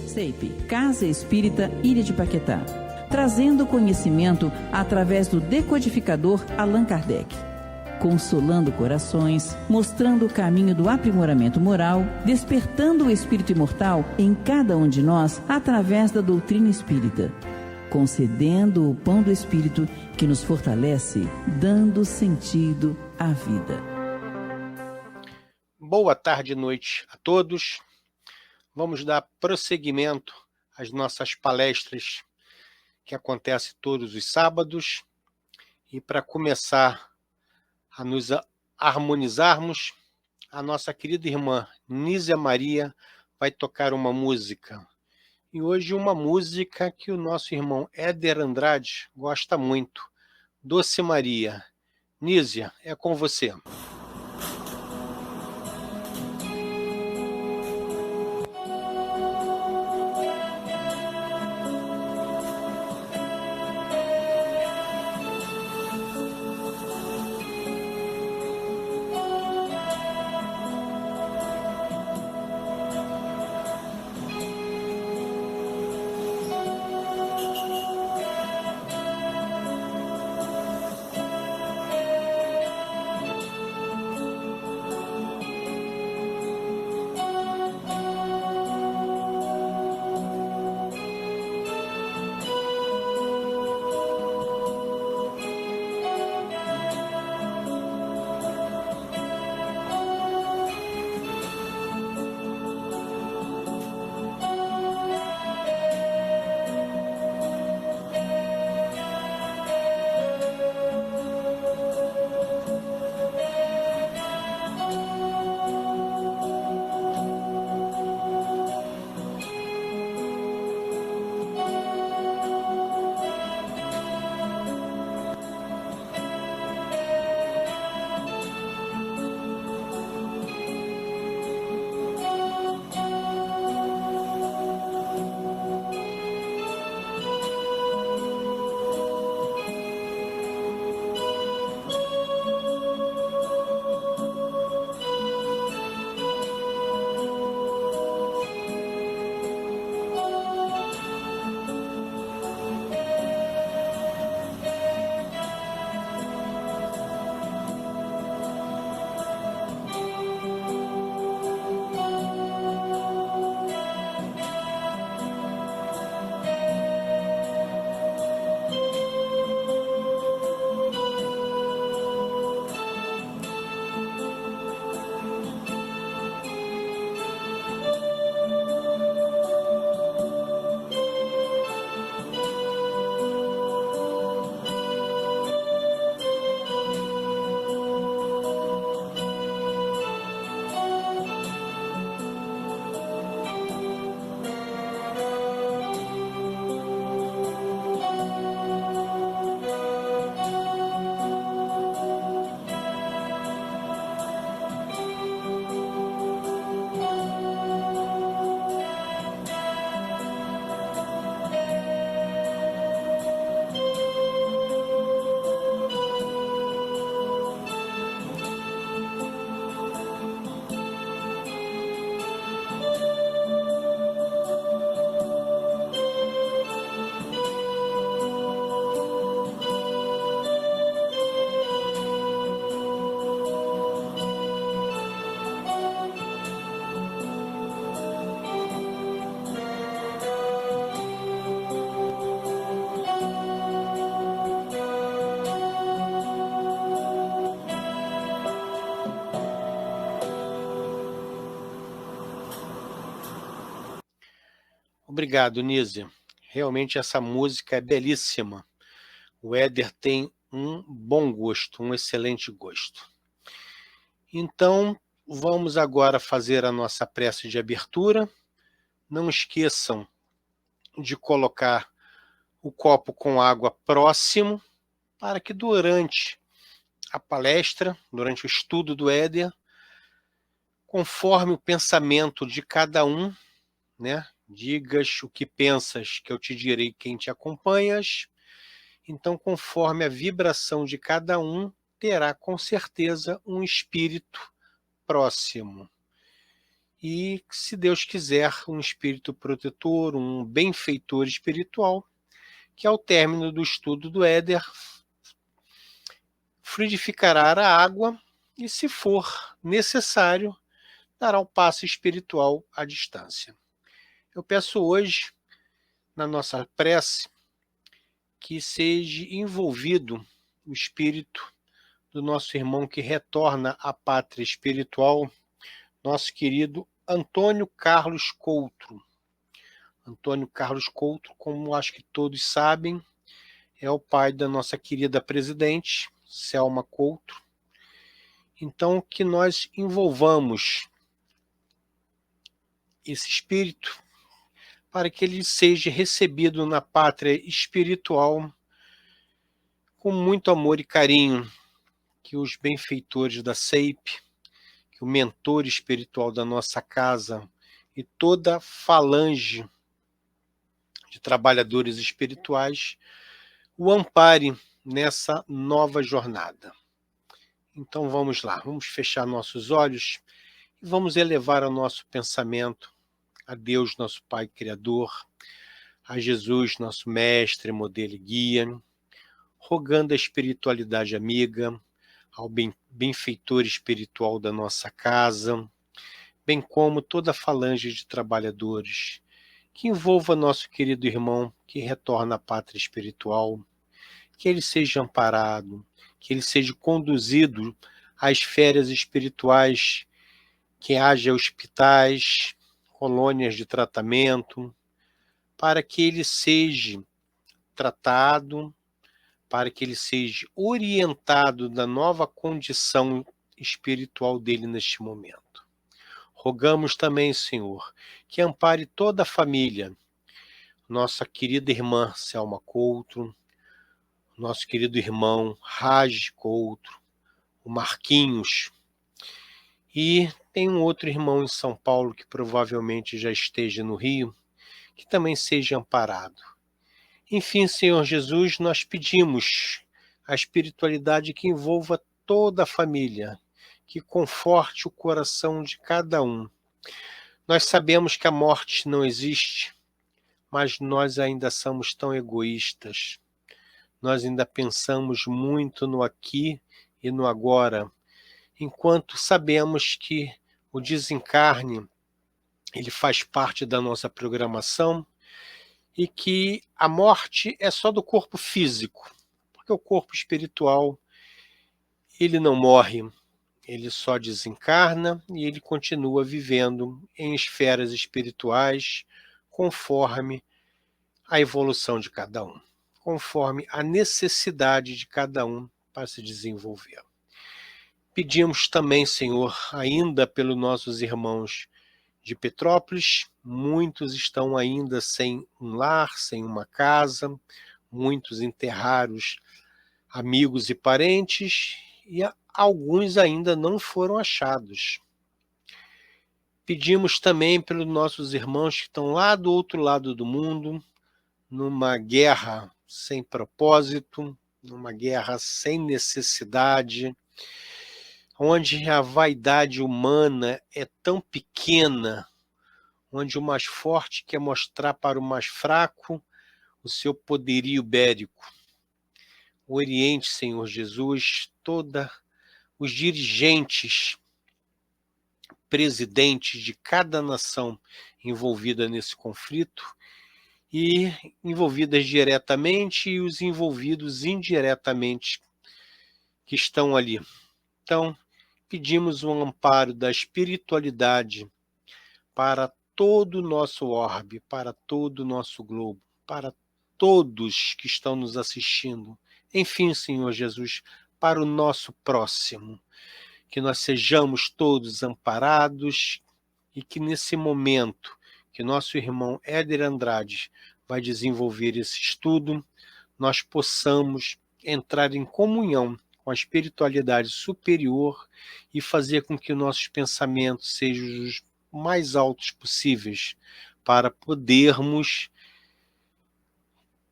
CEIP, Casa Espírita Ilha de Paquetá, trazendo conhecimento através do decodificador Allan Kardec, consolando corações, mostrando o caminho do aprimoramento moral, despertando o espírito imortal em cada um de nós através da doutrina espírita, concedendo o pão do espírito que nos fortalece, dando sentido à vida. Boa tarde e noite a todos. Vamos dar prosseguimento às nossas palestras que acontecem todos os sábados. E para começar a nos harmonizarmos, a nossa querida irmã Nízia Maria vai tocar uma música. E hoje uma música que o nosso irmão Éder Andrade gosta muito, Doce Maria. Nízia, é com você. Obrigado, Nízia. Realmente essa música é belíssima. O Éder tem um bom gosto, um excelente gosto. Então, vamos agora fazer a nossa prece de abertura. Não esqueçam de colocar o copo com água próximo, para que durante a palestra, durante o estudo do Éder, conforme o pensamento de cada um, né? Digas o que pensas, que eu te direi quem te acompanhas. Então, conforme a vibração de cada um, terá com certeza um espírito próximo. e, se Deus quiser, um espírito protetor, um benfeitor espiritual, que ao término do estudo do éder fluidificará a água e, se for necessário, dará um passo espiritual à distância. Eu peço hoje, na nossa prece, que seja envolvido o espírito do nosso irmão que retorna à pátria espiritual, nosso querido Antônio Carlos Coutro. Antônio Carlos Coutro, como acho que todos sabem, é o pai da nossa querida presidente, Selma Coutro. Então, que nós envolvamos esse espírito para que ele seja recebido na pátria espiritual com muito amor e carinho, que os benfeitores da SEIP, que o mentor espiritual da nossa casa e toda a falange de trabalhadores espirituais o ampare nessa nova jornada. Então vamos lá, vamos fechar nossos olhos e vamos elevar o nosso pensamento a Deus, nosso Pai Criador, a Jesus, nosso Mestre, modelo e guia, rogando a espiritualidade amiga, ao benfeitor espiritual da nossa casa, bem como toda a falange de trabalhadores, que envolva nosso querido irmão que retorna à pátria espiritual, que ele seja amparado, que ele seja conduzido às esferas espirituais, que haja hospitais, colônias de tratamento, para que ele seja tratado, para que ele seja orientado na nova condição espiritual dele neste momento. Rogamos também, Senhor, que ampare toda a família, nossa querida irmã Selma Coutro, nosso querido irmão Raj Coutro, o Marquinhos, e tem um outro irmão em São Paulo que provavelmente já esteja no Rio, que também seja amparado. Enfim, Senhor Jesus, nós pedimos a espiritualidade que envolva toda a família, que conforte o coração de cada um. Nós sabemos que a morte não existe, mas nós ainda somos tão egoístas. Nós ainda pensamos muito no aqui e no agora, enquanto sabemos que o desencarne ele faz parte da nossa programação e que a morte é só do corpo físico, porque o corpo espiritual ele não morre, ele só desencarna e ele continua vivendo em esferas espirituais conforme a evolução de cada um, conforme a necessidade de cada um para se desenvolver. Pedimos também, Senhor, ainda pelos nossos irmãos de Petrópolis, muitos estão ainda sem um lar, sem uma casa, muitos enterraram amigos e parentes, e alguns ainda não foram achados. Pedimos também pelos nossos irmãos que estão lá do outro lado do mundo, numa guerra sem propósito, numa guerra sem necessidade, onde a vaidade humana é tão pequena, onde o mais forte quer mostrar para o mais fraco o seu poderio bélico. O Oriente, Senhor Jesus, todos os dirigentes, presidentes de cada nação envolvida nesse conflito, e envolvidas diretamente e os envolvidos indiretamente que estão ali. Então, pedimos um amparo da espiritualidade para todo o nosso orbe, para todo o nosso globo, para todos que estão nos assistindo. Enfim, Senhor Jesus, para o nosso próximo, que nós sejamos todos amparados e que nesse momento que nosso irmão Éder Andrade vai desenvolver esse estudo, nós possamos entrar em comunhão com a espiritualidade superior e fazer com que nossos pensamentos sejam os mais altos possíveis para podermos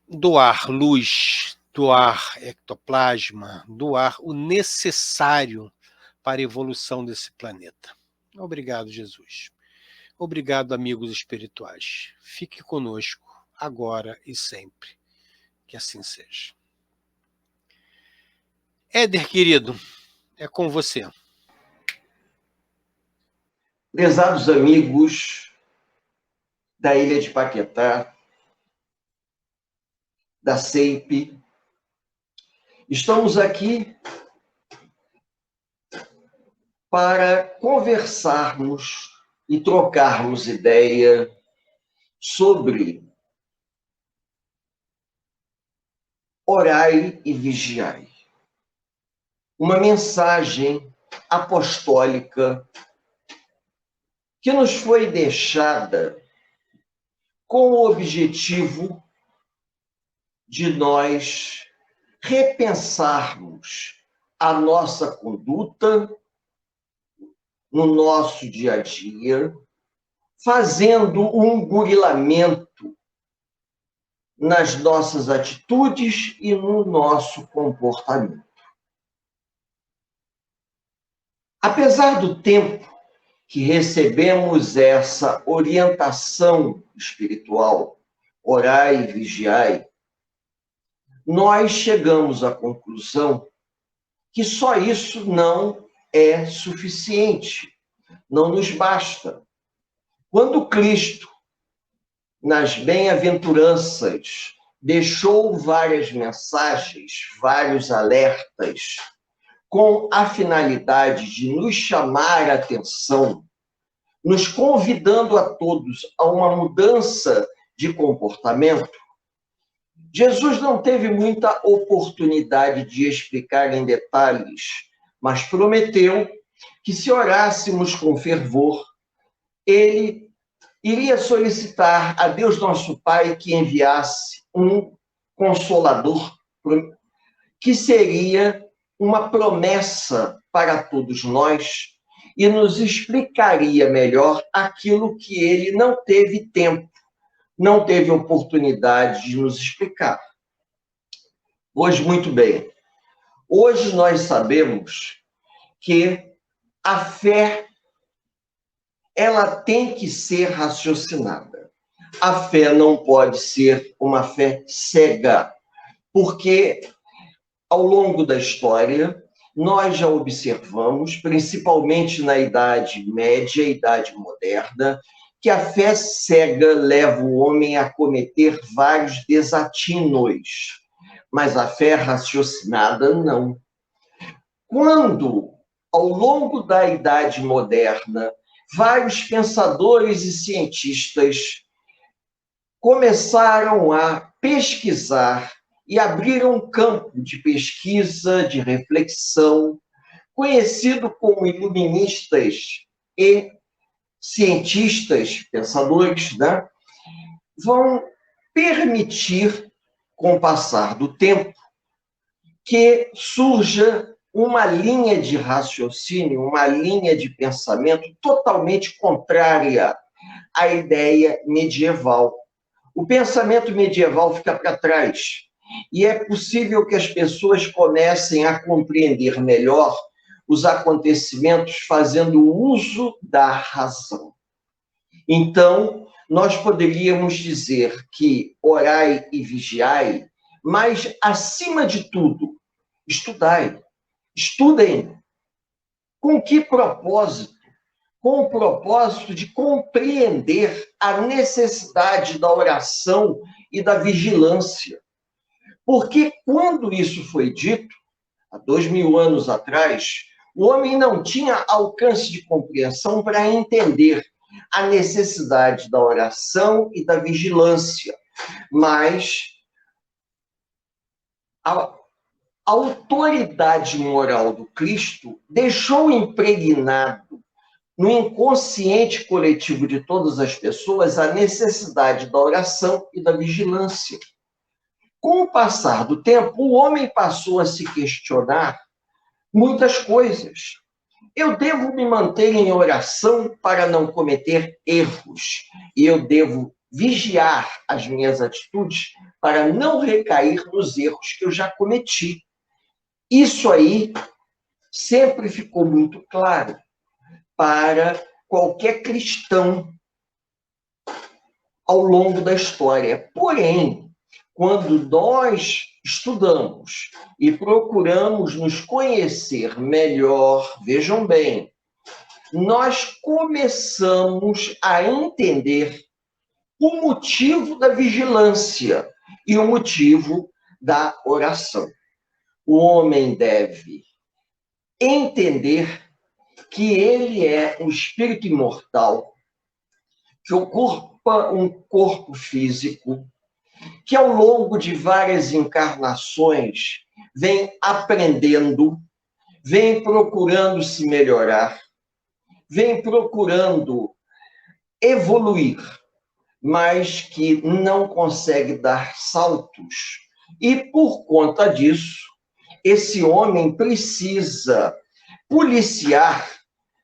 doar luz, doar ectoplasma, doar o necessário para a evolução desse planeta. Obrigado, Jesus. Obrigado, amigos espirituais. Fique conosco, agora e sempre. Que assim seja. Éder, querido, é com você. Prezados amigos da Ilha de Paquetá, da CEIP, estamos aqui para conversarmos e trocarmos ideia sobre orai e vigiai. Uma mensagem apostólica que nos foi deixada com o objetivo de nós repensarmos a nossa conduta no nosso dia a dia, fazendo um burilamento nas nossas atitudes e no nosso comportamento. Apesar do tempo que recebemos essa orientação espiritual, orai e vigiai, nós chegamos à conclusão que só isso não é suficiente, não nos basta. Quando Cristo, nas bem-aventuranças, deixou várias mensagens, vários alertas, com a finalidade de nos chamar a atenção, nos convidando a todos a uma mudança de comportamento, Jesus não teve muita oportunidade de explicar em detalhes, mas prometeu que se orássemos com fervor, ele iria solicitar a Deus nosso Pai que enviasse um Consolador, que seria uma promessa para todos nós e nos explicaria melhor aquilo que ele não teve tempo, não teve oportunidade de nos explicar. Pois muito bem, hoje nós sabemos que a fé ela tem que ser raciocinada. A fé não pode ser uma fé cega, porque ao longo da história nós já observamos, principalmente na Idade Média e Idade Moderna, que a fé cega leva o homem a cometer vários desatinos, mas a fé raciocinada não. Quando, ao longo da Idade Moderna, vários pensadores e cientistas começaram a pesquisar e abriram um campo de pesquisa, de reflexão, conhecido como iluministas e cientistas, pensadores, né, vão permitir, com o passar do tempo, que surja uma linha de raciocínio, uma linha de pensamento totalmente contrária à ideia medieval. O pensamento medieval fica para trás e é possível que as pessoas comecem a compreender melhor os acontecimentos fazendo uso da razão. Então, nós poderíamos dizer que orai e vigiai, mas, acima de tudo, estudai. Estudem. Com que propósito? Com o propósito de compreender a necessidade da oração e da vigilância. Porque quando isso foi dito, há 2000 anos atrás, o homem não tinha alcance de compreensão para entender a necessidade da oração e da vigilância. Mas a autoridade moral do Cristo deixou impregnado no inconsciente coletivo de todas as pessoas a necessidade da oração e da vigilância. Com o passar do tempo, o homem passou a se questionar muitas coisas. Eu devo me manter em oração para não cometer erros, e eu devo vigiar as minhas atitudes para não recair nos erros que eu já cometi. Isso aí sempre ficou muito claro para qualquer cristão ao longo da história. Porém, quando nós estudamos e procuramos nos conhecer melhor, vejam bem, nós começamos a entender o motivo da vigilância e o motivo da oração. O homem deve entender que ele é um espírito imortal, que ocupa um corpo físico, que ao longo de várias encarnações vem aprendendo, vem procurando se melhorar, vem procurando evoluir, mas que não consegue dar saltos. E por conta disso, esse homem precisa policiar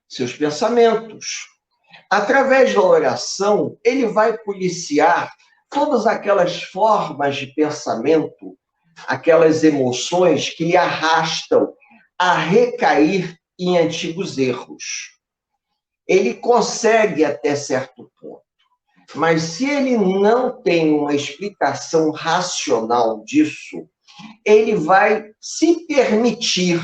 seus pensamentos. Através da oração, ele vai policiar todas aquelas formas de pensamento, aquelas emoções que lhe arrastam a recair em antigos erros. Ele consegue até certo ponto, mas se ele não tem uma explicação racional disso, ele vai se permitir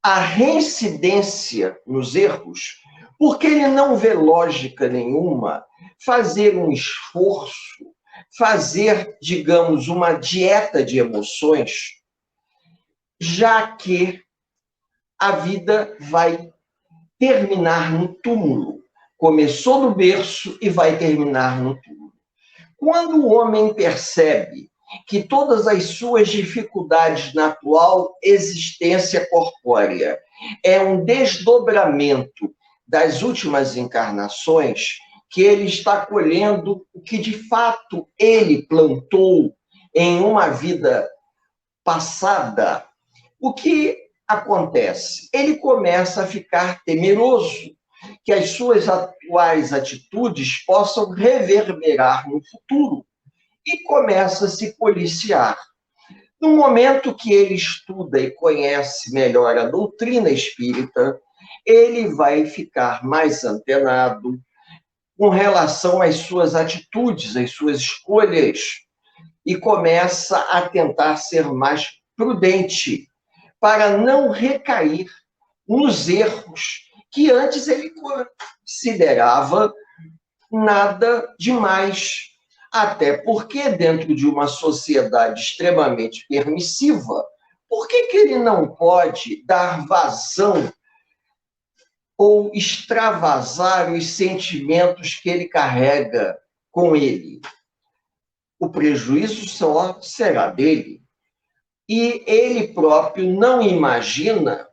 a reincidência nos erros, porque ele não vê lógica nenhuma fazer um esforço, fazer, digamos, uma dieta de emoções, já que a vida vai terminar no túmulo. Começou no berço e vai terminar no túmulo. Quando o homem percebe que todas as suas dificuldades na atual existência corpórea é um desdobramento das últimas encarnações, que ele está colhendo o que de fato ele plantou em uma vida passada, o que acontece? Ele começa a ficar temeroso que as suas atuais atitudes possam reverberar no futuro e começa a se policiar. No momento que ele estuda e conhece melhor a doutrina espírita, ele vai ficar mais antenado com relação às suas atitudes, às suas escolhas, e começa a tentar ser mais prudente para não recair nos erros que antes ele considerava nada demais. Até porque, dentro de uma sociedade extremamente permissiva, por que ele não pode dar vazão ou extravasar os sentimentos que ele carrega com ele? O prejuízo só será dele. E ele próprio não imagina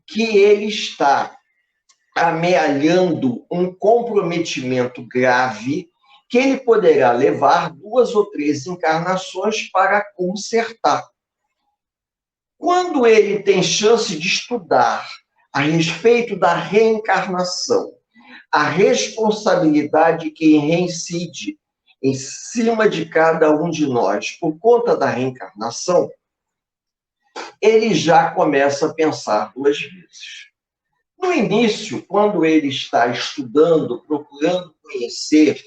que ele está amealhando um comprometimento grave que ele poderá levar 2 ou 3 encarnações para consertar. Quando ele tem chance de estudar a respeito da reencarnação, a responsabilidade que reincide em cima de cada um de nós por conta da reencarnação, ele já começa a pensar 2 vezes. No início, quando ele está estudando, procurando conhecer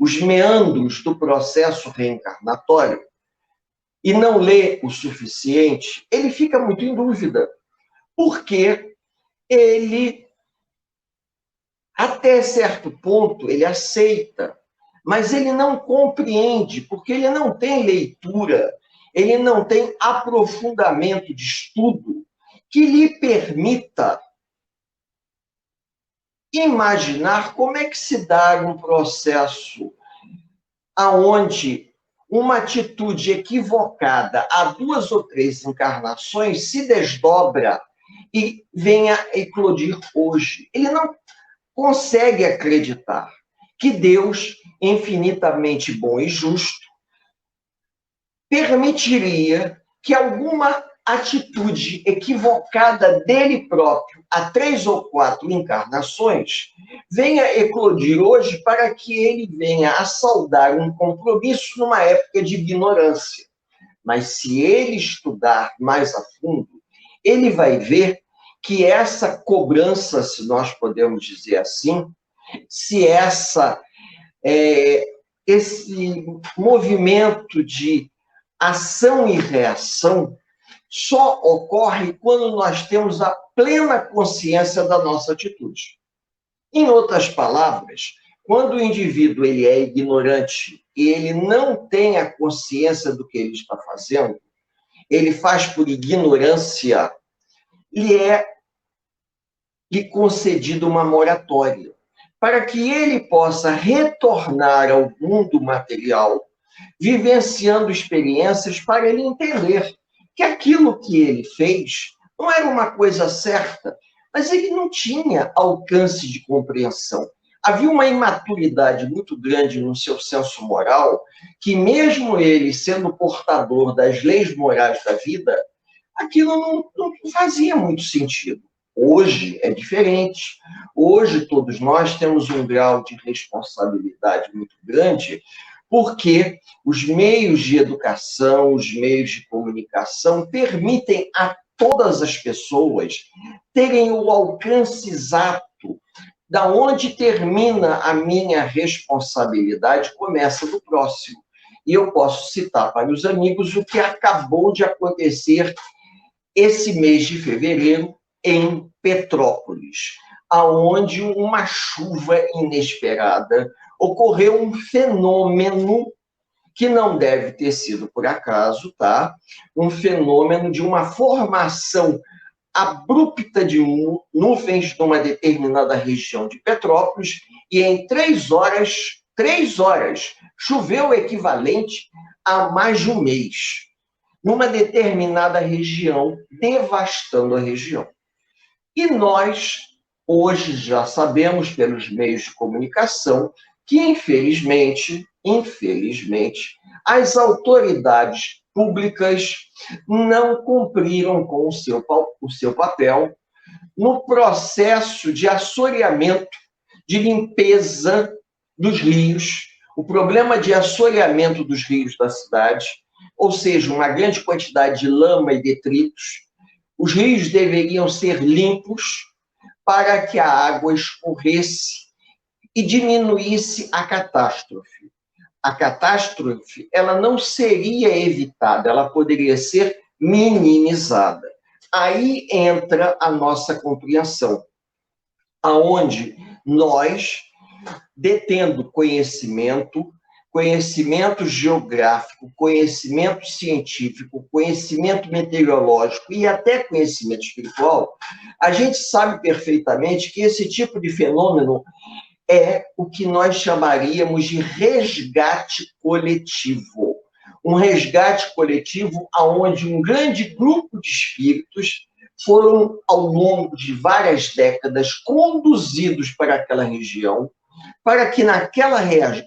os meandros do processo reencarnatório e não lê o suficiente, ele fica muito em dúvida, porque ele, até certo ponto, ele aceita, mas ele não compreende, porque ele não tem leitura, ele não tem aprofundamento de estudo que lhe permita imaginar como é que se dá um processo aonde uma atitude equivocada há 2 ou 3 encarnações se desdobra e venha a eclodir hoje. Ele não consegue acreditar que Deus, infinitamente bom e justo, permitiria que alguma atitude equivocada dele próprio há 3 ou 4 encarnações venha eclodir hoje para que ele venha a saldar um compromisso numa época de ignorância. Mas se ele estudar mais a fundo, ele vai ver que essa cobrança, se nós podemos dizer assim, se essa esse movimento de ação e reação só ocorre quando nós temos a plena consciência da nossa atitude. Em outras palavras, quando o indivíduo ele é ignorante e ele não tem a consciência do que ele está fazendo, ele faz por ignorância, lhe concedida uma moratória, para que ele possa retornar ao mundo material, vivenciando experiências para ele entender que aquilo que ele fez não era uma coisa certa, mas ele não tinha alcance de compreensão. Havia uma imaturidade muito grande no seu senso moral, que mesmo ele sendo portador das leis morais da vida, aquilo não fazia muito sentido. Hoje é diferente. Hoje todos nós temos um grau de responsabilidade muito grande, porque os meios de educação, os meios de comunicação permitem a todas as pessoas terem o alcance exato da onde termina a minha responsabilidade, começa do próximo. E eu posso citar para os amigos o que acabou de acontecer esse mês de fevereiro em Petrópolis, aonde uma chuva inesperada ocorreu um fenômeno que não deve ter sido por acaso, tá? Um fenômeno de uma formação abrupta de nuvens numa determinada região de Petrópolis, e em 3 horas, choveu o equivalente a mais de um mês, numa determinada região, devastando a região. E nós, hoje, já sabemos pelos meios de comunicação que, infelizmente, as autoridades públicas não cumpriram com o seu papel no processo de assoreamento, de limpeza dos rios. O problema de assoreamento dos rios da cidade, ou seja, uma grande quantidade de lama e detritos. Os rios deveriam ser limpos para que a água escorresse e diminuísse a catástrofe. A catástrofe, ela não seria evitada, ela poderia ser minimizada. Aí entra a nossa compreensão, aonde nós, detendo conhecimento geográfico, conhecimento científico, conhecimento meteorológico e até conhecimento espiritual, a gente sabe perfeitamente que esse tipo de fenômeno é o que nós chamaríamos de resgate coletivo. Um resgate coletivo onde um grande grupo de espíritos foram, ao longo de várias décadas, conduzidos para aquela região, para que naquela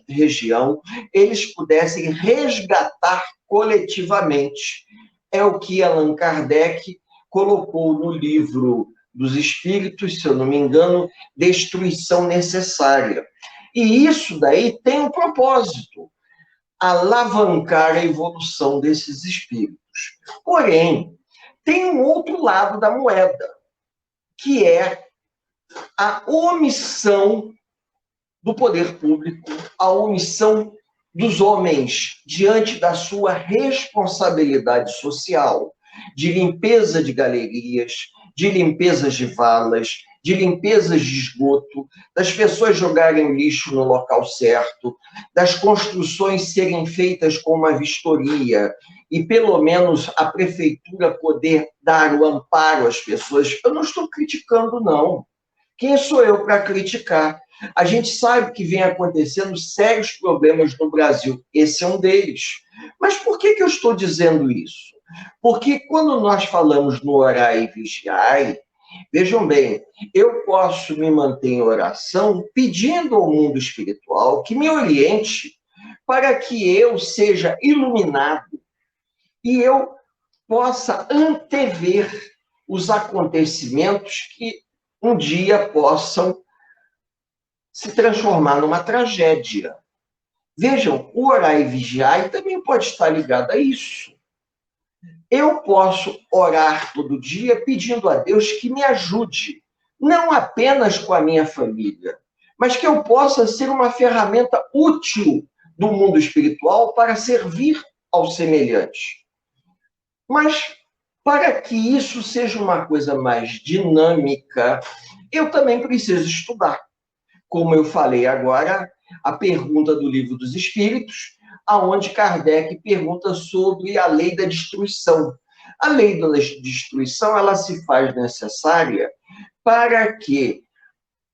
região eles pudessem resgatar coletivamente. É o que Allan Kardec colocou no livro dos Espíritos, se eu não me engano, Destruição Necessária. E isso daí tem um propósito, alavancar a evolução desses espíritos. Porém, tem um outro lado da moeda, que é a omissão do poder público, a omissão dos homens diante da sua responsabilidade social, de limpeza de galerias, de limpezas de valas, de limpezas de esgoto, das pessoas jogarem lixo no local certo, das construções serem feitas com uma vistoria e, pelo menos, a prefeitura poder dar o amparo às pessoas. Eu não estou criticando, não. Quem sou eu para criticar? A gente sabe que vem acontecendo sérios problemas no Brasil. Esse é um deles. Mas por que eu estou dizendo isso? Porque quando nós falamos no orar e vigiar, vejam bem, eu posso me manter em oração pedindo ao mundo espiritual que me oriente para que eu seja iluminado e eu possa antever os acontecimentos que um dia possam se transformar numa tragédia. Vejam, o orar e vigiar também pode estar ligado a isso. Eu posso orar todo dia pedindo a Deus que me ajude, não apenas com a minha família, mas que eu possa ser uma ferramenta útil do mundo espiritual para servir ao semelhante. Mas, para que isso seja uma coisa mais dinâmica, eu também preciso estudar. Como eu falei agora, a pergunta do Livro dos Espíritos, aonde Kardec pergunta sobre a lei da destruição. A lei da destruição, ela se faz necessária para que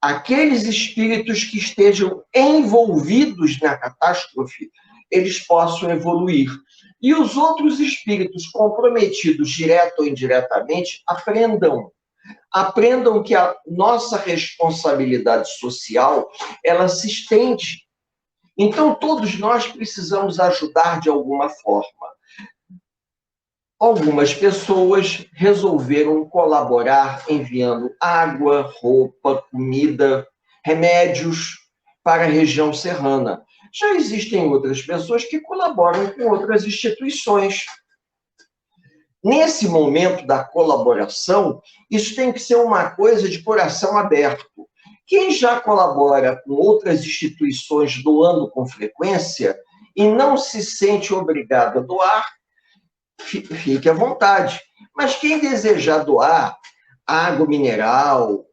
aqueles espíritos que estejam envolvidos na catástrofe, eles possam evoluir. E os outros espíritos comprometidos, direto ou indiretamente, aprendam que a nossa responsabilidade social, ela se estende. Então, todos nós precisamos ajudar de alguma forma. Algumas pessoas resolveram colaborar enviando água, roupa, comida, remédios para a região serrana. Já existem outras pessoas que colaboram com outras instituições. Nesse momento da colaboração, isso tem que ser uma coisa de coração aberto. Quem já colabora com outras instituições doando com frequência e não se sente obrigado a doar, fique à vontade. Mas quem desejar doar água mineral,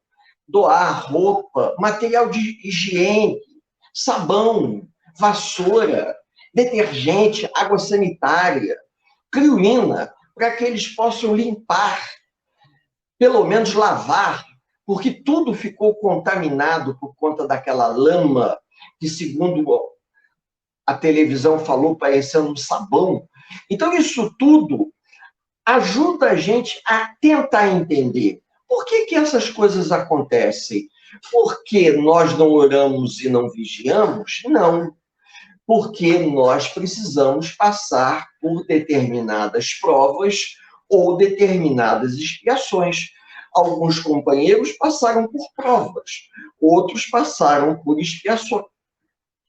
doar roupa, material de higiene, sabão, vassoura, detergente, água sanitária, criolina, para que eles possam limpar, pelo menos lavar, porque tudo ficou contaminado por conta daquela lama que, segundo a televisão falou, parecendo um sabão. Então, isso tudo ajuda a gente a tentar entender por que essas coisas acontecem. Porque nós não oramos e não vigiamos? Não. Porque nós precisamos passar por determinadas provas ou determinadas expiações. Alguns companheiros passaram por provas, outros passaram por expiações.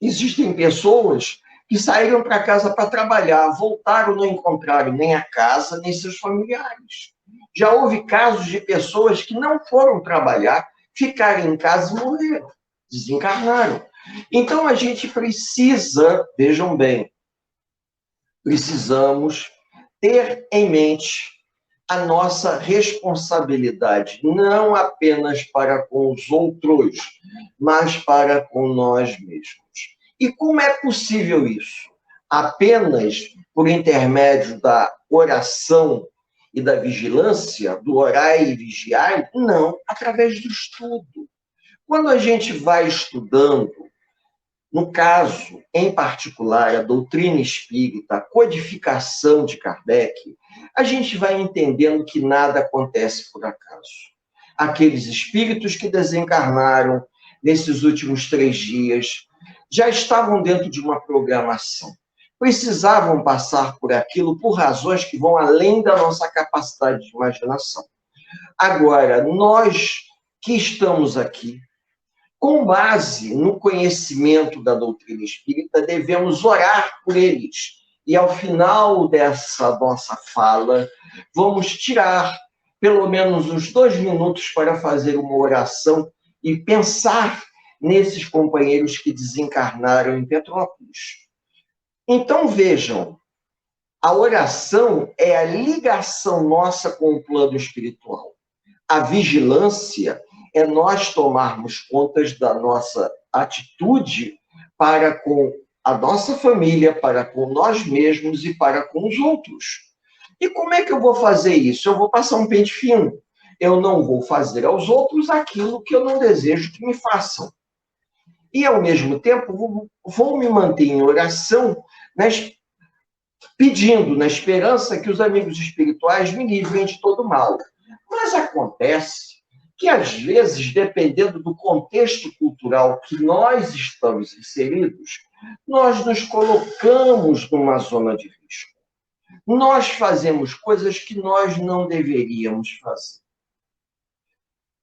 Existem pessoas que saíram para casa para trabalhar, voltaram, não encontraram nem a casa, nem seus familiares. Já houve casos de pessoas que não foram trabalhar, ficaram em casa e morreram, desencarnaram. Então, a gente precisa, vejam bem, precisamos ter em mente a nossa responsabilidade, não apenas para com os outros, mas para com nós mesmos. E como é possível isso? Apenas por intermédio da oração e da vigilância, do orar e vigiar? Não, através do estudo. Quando a gente vai estudando, no caso, em particular, a doutrina espírita, a codificação de Kardec, a gente vai entendendo que nada acontece por acaso. Aqueles espíritos que desencarnaram nesses últimos 3 dias já estavam dentro de uma programação. Precisavam passar por aquilo por razões que vão além da nossa capacidade de imaginação. Agora, nós que estamos aqui, com base no conhecimento da doutrina espírita, devemos orar por eles. E ao final dessa nossa fala, vamos tirar pelo menos uns 2 minutos para fazer uma oração e pensar nesses companheiros que desencarnaram em Petrópolis. Então, vejam, a oração é a ligação nossa com o plano espiritual. A vigilância é nós tomarmos contas da nossa atitude para com a nossa família, para com nós mesmos e para com os outros. E como é que eu vou fazer isso? Eu vou passar um pente fino. Eu não vou fazer aos outros aquilo que eu não desejo que me façam. E, ao mesmo tempo, vou me manter em oração, pedindo, na esperança que os amigos espirituais me livrem de todo mal. Mas acontece que, às vezes, dependendo do contexto cultural que nós estamos inseridos, nós nos colocamos numa zona de risco. Nós fazemos coisas que nós não deveríamos fazer.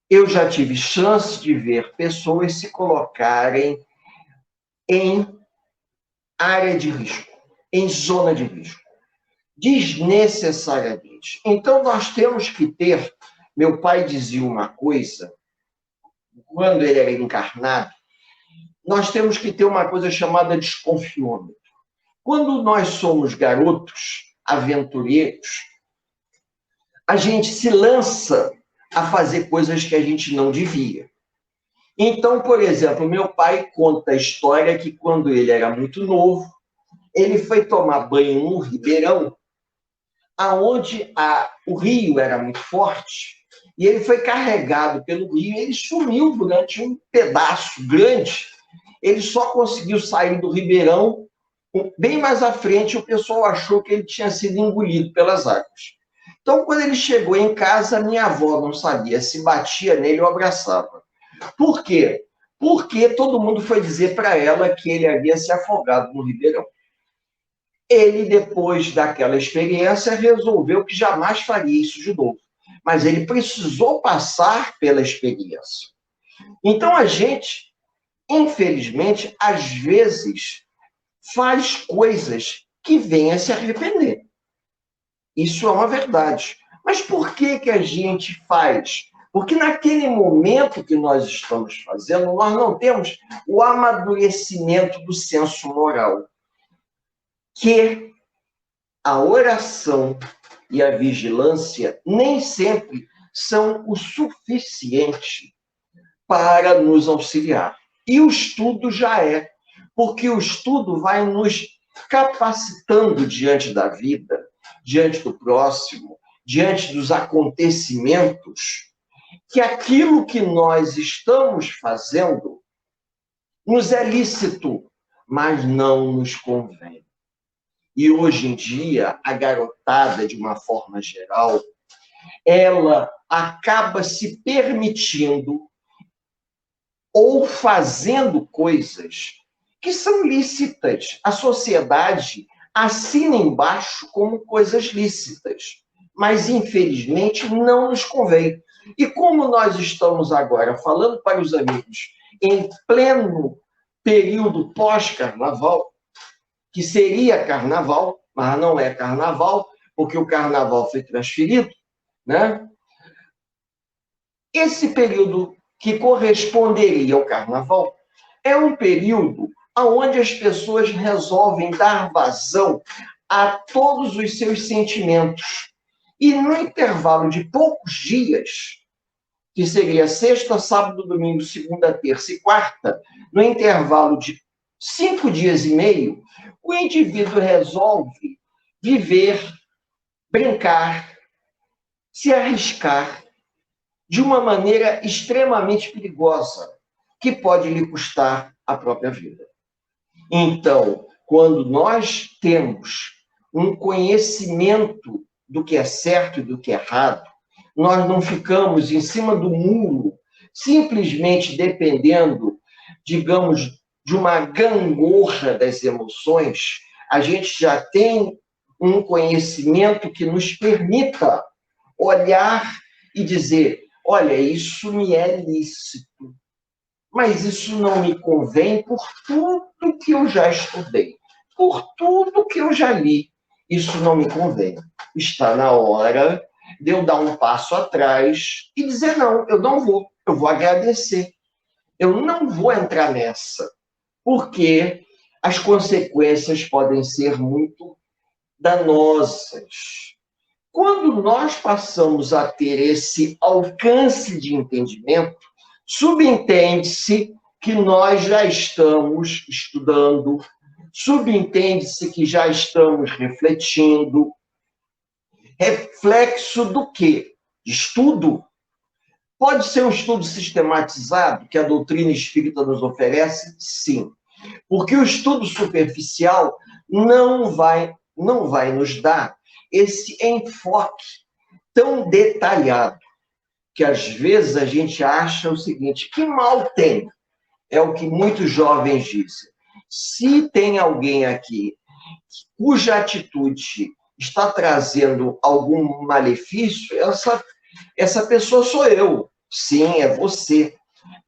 Eu já tive chance de ver pessoas se colocarem em área de risco, em zona de risco, desnecessariamente. Então, nós temos que ter... Meu pai dizia uma coisa, quando ele era encarnado, nós temos que ter uma coisa chamada desconfiômetro. Quando nós somos garotos, aventureiros, a gente se lança a fazer coisas que a gente não devia. Então, por exemplo, meu pai conta a história que quando ele era muito novo, ele foi tomar banho no Ribeirão, aonde o rio era muito forte, e ele foi carregado pelo rio, e ele sumiu durante um pedaço grande. Ele só conseguiu sair do Ribeirão, bem mais à frente, o pessoal achou que ele tinha sido engolido pelas águas. Então, quando ele chegou em casa, minha avó não sabia se batia nele ou abraçava. Por quê? Porque todo mundo foi dizer para ela que ele havia se afogado no Ribeirão. Ele, depois daquela experiência, resolveu que jamais faria isso de novo. Mas ele precisou passar pela experiência. Então, a gente, infelizmente, às vezes, faz coisas que vêm a se arrepender. Isso é uma verdade. Mas por que a gente faz? Porque naquele momento que nós estamos fazendo, nós não temos o amadurecimento do senso moral, que a oração e a vigilância nem sempre são o suficiente para nos auxiliar. E o estudo já é, porque o estudo vai nos capacitando diante da vida, diante do próximo, diante dos acontecimentos, que aquilo que nós estamos fazendo nos é lícito, mas não nos convém. E hoje em dia, a garotada, de uma forma geral, ela acaba se permitindo ou fazendo coisas que são lícitas. A sociedade assina embaixo como coisas lícitas, mas, infelizmente, não nos convém. E como nós estamos agora falando para os amigos em pleno período pós-carnaval, que seria carnaval, mas não é carnaval, porque o carnaval foi transferido, né? Esse período que corresponderia ao carnaval é um período onde as pessoas resolvem dar vazão a todos os seus sentimentos. E no intervalo de poucos dias, que seria sexta, sábado, domingo, segunda, terça e quarta, no intervalo de 5 dias e meio, o indivíduo resolve viver, brincar, se arriscar de uma maneira extremamente perigosa, que pode lhe custar a própria vida. Então, quando nós temos um conhecimento do que é certo e do que é errado, nós não ficamos em cima do muro, simplesmente dependendo, digamos, de uma gangorra das emoções. A gente já tem um conhecimento que nos permita olhar e dizer: olha, isso me é lícito, mas isso não me convém por tudo que eu já estudei, por tudo que eu já li. Isso não me convém. Está na hora de eu dar um passo atrás e dizer: não, eu não vou, eu vou agradecer. Eu não vou entrar nessa, porque as consequências podem ser muito danosas. Quando nós passamos a ter esse alcance de entendimento, subentende-se que nós já estamos estudando, subentende-se que já estamos refletindo. Reflexo do quê? Estudo. Pode ser um estudo sistematizado que a doutrina espírita nos oferece? Sim. Porque o estudo superficial não vai nos dar esse enfoque tão detalhado, que às vezes a gente acha o seguinte: que mal tem? É o que muitos jovens dizem. Se tem alguém aqui cuja atitude está trazendo algum malefício, essa pessoa sou eu. Sim, é você.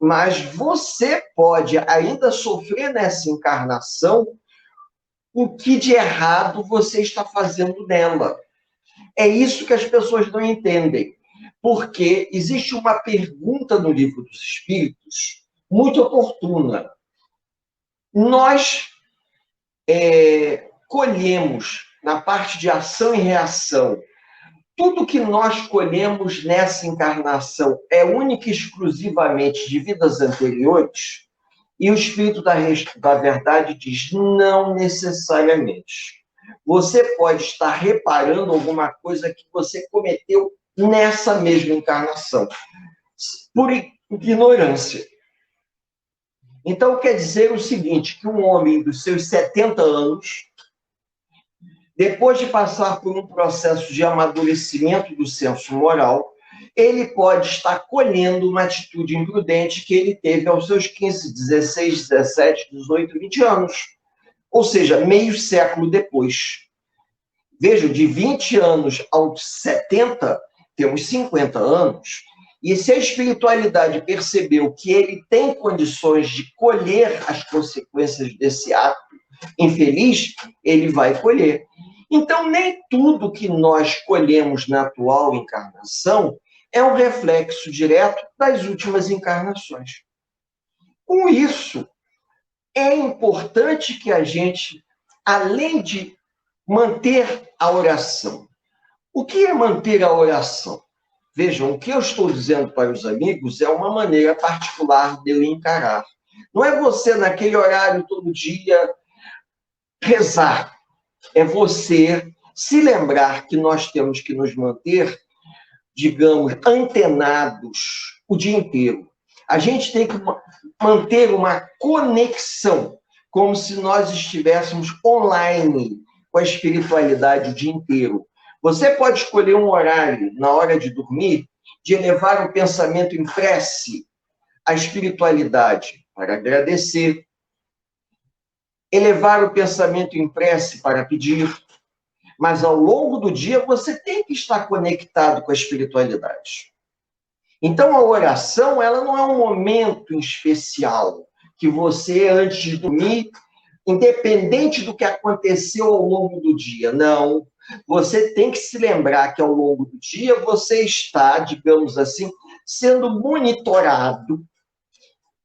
Mas você pode ainda sofrer nessa encarnação o que de errado você está fazendo nela. É isso que as pessoas não entendem. Porque existe uma pergunta no Livro dos Espíritos muito oportuna. nós colhemos na parte de ação e reação. Tudo que nós colhemos nessa encarnação é única e exclusivamente de vidas anteriores? E o Espírito da Verdade diz, não necessariamente. Você pode estar reparando alguma coisa que você cometeu nessa mesma encarnação, por ignorância. Então, quer dizer o seguinte, que um homem dos seus 70 anos, depois de passar por um processo de amadurecimento do senso moral, ele pode estar colhendo uma atitude imprudente que ele teve aos seus 15, 16, 17, 18, 20 anos. Ou seja, meio século depois. Vejam, de 20 anos aos 70, temos 50 anos. E se a espiritualidade percebeu que ele tem condições de colher as consequências desse ato infeliz, ele vai colher. Então, nem tudo que nós colhemos na atual encarnação é um reflexo direto das últimas encarnações. Com isso, é importante que a gente, além de manter a oração. O que é manter a oração? Vejam, o que eu estou dizendo para os amigos é uma maneira particular de eu encarar. Não é você, naquele horário, todo dia, rezar. É você se lembrar que nós temos que nos manter, digamos, antenados o dia inteiro. A gente tem que manter uma conexão, como se nós estivéssemos online com a espiritualidade o dia inteiro. Você pode escolher um horário, na hora de dormir, de elevar o pensamento em prece à espiritualidade, para agradecer. Elevar o pensamento em prece para pedir. Mas ao longo do dia você tem que estar conectado com a espiritualidade. Então a oração, ela não é um momento em especial que você, antes de dormir, independente do que aconteceu ao longo do dia, não. Você tem que se lembrar que ao longo do dia você está, digamos assim, sendo monitorado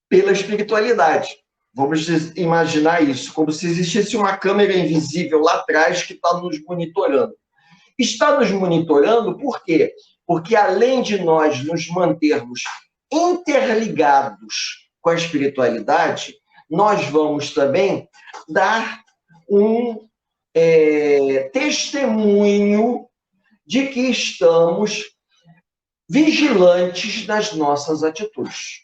pela espiritualidade. Vamos imaginar isso, como se existisse uma câmera invisível lá atrás que está nos monitorando. Está nos monitorando por quê? Porque além de nós nos mantermos interligados com a espiritualidade, nós vamos também dar um testemunho de que estamos vigilantes das nossas atitudes.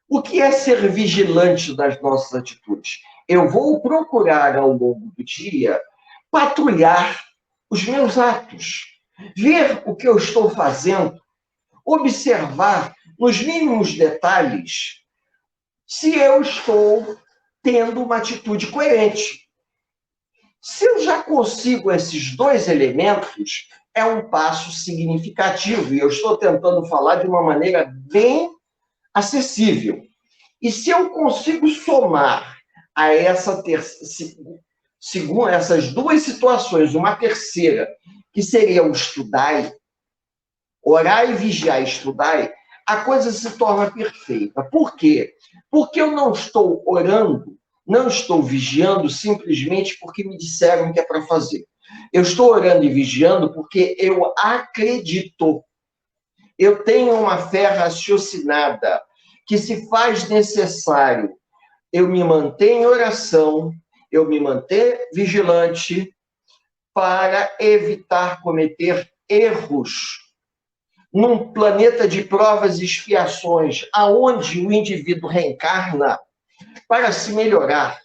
O que é ser vigilante das nossas atitudes? Eu vou procurar, ao longo do dia, patrulhar os meus atos, ver o que eu estou fazendo, observar nos mínimos detalhes se eu estou tendo uma atitude coerente. Se eu já consigo esses dois elementos, é um passo significativo, e eu estou tentando falar de uma maneira bem acessível. E se eu consigo somar a essas duas situações, uma terceira, que seria o estudai, orar e vigiar e estudai, a coisa se torna perfeita. Por quê? Porque eu não estou orando, não estou vigiando simplesmente porque me disseram que é para fazer. Eu estou orando e vigiando porque eu acredito. Eu tenho uma fé raciocinada, que se faz necessário eu me manter em oração, eu me manter vigilante para evitar cometer erros num planeta de provas e expiações, aonde o indivíduo reencarna para se melhorar.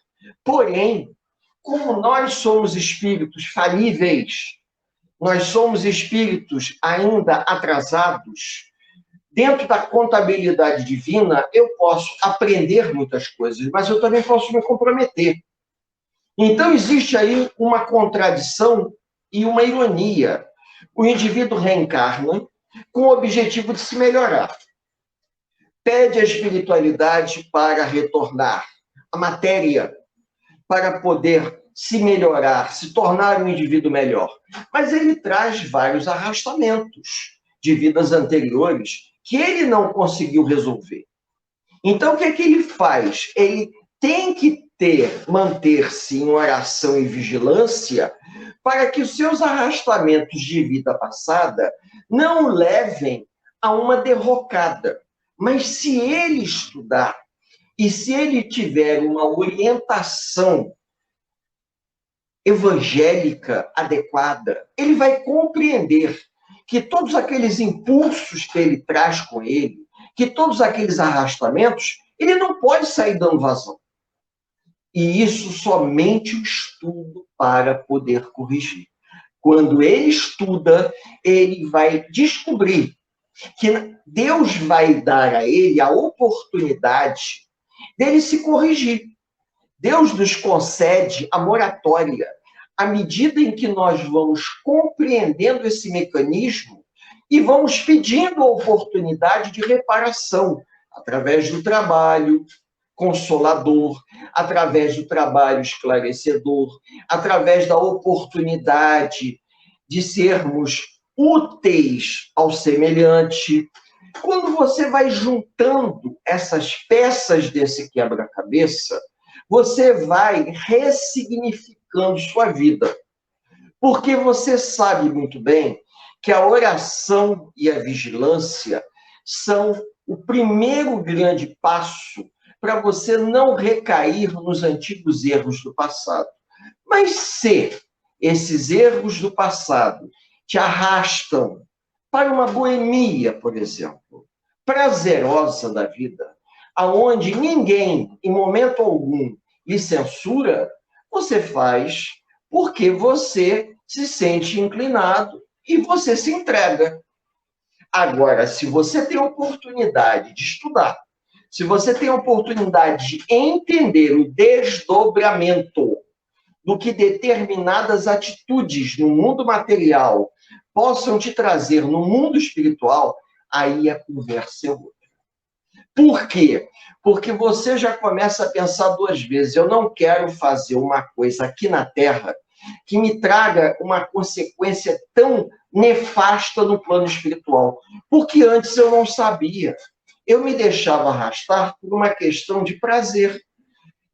Porém, como nós somos espíritos falíveis, nós somos espíritos ainda atrasados, dentro da contabilidade divina, eu posso aprender muitas coisas, mas eu também posso me comprometer. Então, existe aí uma contradição e uma ironia. O indivíduo reencarna com o objetivo de se melhorar. Pede a espiritualidade para retornar, a matéria, para poder se melhorar, se tornar um indivíduo melhor. Mas ele traz vários arrastamentos de vidas anteriores que ele não conseguiu resolver. Então, o que é que ele faz? Ele tem que manter-se em oração e vigilância para que os seus arrastamentos de vida passada não o levem a uma derrocada. Mas se ele estudar e se ele tiver uma orientação evangélica adequada, ele vai compreender que todos aqueles impulsos que ele traz com ele, que todos aqueles arrastamentos, ele não pode sair dando vazão. E isso somente o estudo para poder corrigir. Quando ele estuda, ele vai descobrir que Deus vai dar a ele a oportunidade dele se corrigir. Deus nos concede a moratória à medida em que nós vamos compreendendo esse mecanismo e vamos pedindo a oportunidade de reparação através do trabalho consolador, através do trabalho esclarecedor, através da oportunidade de sermos úteis ao semelhante. Quando você vai juntando essas peças desse quebra-cabeça, você vai ressignificando sua vida. Porque você sabe muito bem que a oração e a vigilância são o primeiro grande passo para você não recair nos antigos erros do passado. Mas se esses erros do passado te arrastam para uma boemia, por exemplo, prazerosa da vida, aonde ninguém, em momento algum, lhe censura, você faz porque você se sente inclinado e você se entrega. Agora, se você tem a oportunidade de estudar, se você tem a oportunidade de entender o desdobramento do que determinadas atitudes no mundo material possam te trazer no mundo espiritual, aí a conversa é outra. Por quê? Porque você já começa a pensar duas vezes. Eu não quero fazer uma coisa aqui na Terra que me traga uma consequência tão nefasta no plano espiritual. Porque antes eu não sabia. Eu me deixava arrastar por uma questão de prazer,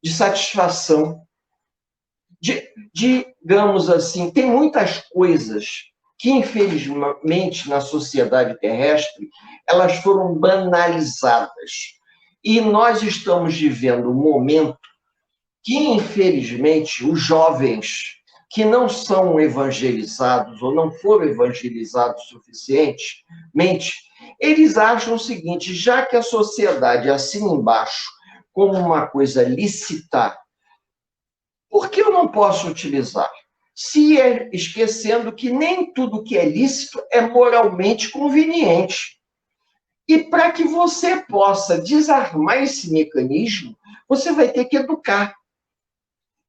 de satisfação. Digamos assim, tem muitas coisas que, infelizmente, na sociedade terrestre, elas foram banalizadas. E nós estamos vivendo um momento que, infelizmente, os jovens que não são evangelizados ou não foram evangelizados suficientemente, eles acham o seguinte: já que a sociedade assina embaixo como uma coisa lícita, por que eu não posso utilizar? Esquecendo que nem tudo que é lícito é moralmente conveniente. E para que você possa desarmar esse mecanismo, você vai ter que educar.